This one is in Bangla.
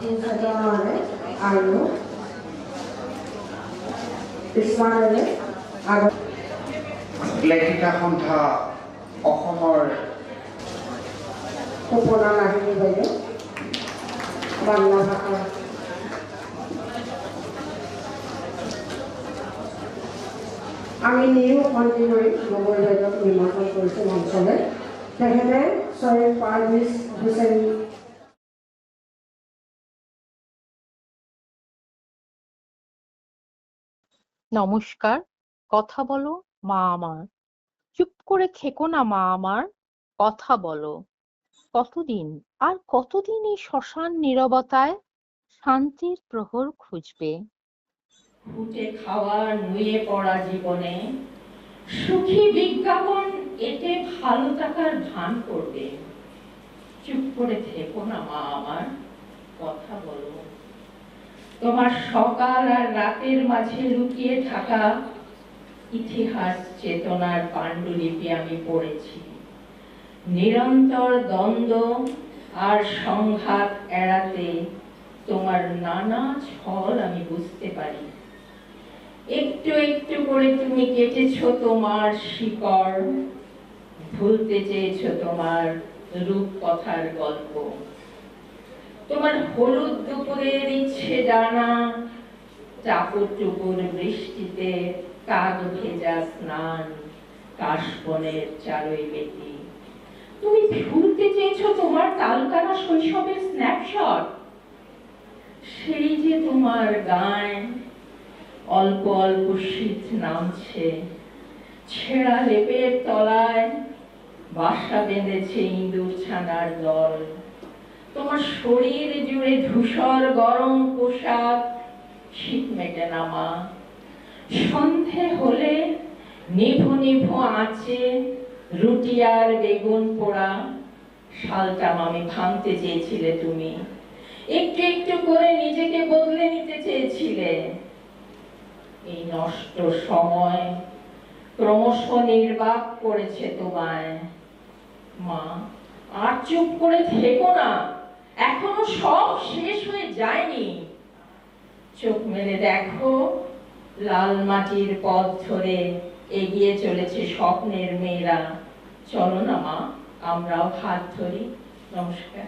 চিন্তাধাৰাৰে আৰু স্মাৰেৰে আগত লেখিকা সন্থা অসমৰ সুপনা নাহিনী বাইদেউ বাংলা ভাষা আমি নিউ কণ্টিনৰি গগৈ বাইদেউক নিমন্ত্ৰণ কৰিছোঁ মঞ্চলৈ। তেখেতে ছয়ীদ পাৰভেজ হুছেইন নমস্কার। কথা বলো মা আমার, চুপ করে থেকো না মা আমার, কথা বলো। কতদিন আর কতদিন এই শ্মশান নীরবতায় শান্তির প্রহর খুঁজবে? ফুটে খাওয়া নুয়ে পড়া জীবনে সুখী বিজ্ঞাপন এতে ভালো টাকার ভান করবে। চুপ করে থেকো না মা আমার, কথা বলো। তোমার সকাল আর রাতের মাঝে লুকিয়ে থাকা ইতিহাস চেতনার পাণ্ডুলিপি আমি পড়েছি। নিরন্তর দ্বন্দ্ব আর সংঘাত এড়াতে তোমার নানা ছল আমি বুঝতে পারি। একটু একটু করে তুমি কেটেছো তোমার শিকড়, ভুলতে চেয়েছো তোমার রূপকথার গল্প। তোমার হলুদ দুপুরের ইচ্ছে জানা, চাপর চুপুর বৃষ্টিতে কাক ভেজা স্নান, কাশবনের চারই বেটি। তুমি ভুলতে চেয়েছো তোমার তালকানা শৈশবের স্ন্যাপশট। সেই যে তোমার গায়ে অল্প অল্প শীত নামছে, ছেঁড়া লেপের তলায় বাসা বেঁধেছে ইঁদুর ছানার দল। তোমার শরীর জুড়ে ধূসর গরম পোশাক, শীত মেটে নামা। সন্ধে হলে নিভু নিভু আঁচে রুটি আর বেগুন পোড়া শালটা মামি ভাঙতে চেয়েছিলে তুমি। একটু একটু করে নিজেকে বদলে নিতে চেয়েছিলে। এই নষ্ট সময় ক্রমশ নির্বাক করেছে তোমায়। মা, আর চুপ করে থেকো না, এখনো সব শেষ হয়ে যায়নি। চোখ মেলে দেখো, লাল মাটির পথ ধরে এগিয়ে চলেছে স্বপ্নের মেয়েরা। চলো না মা, আমরাও হাত ধরি। নমস্কার।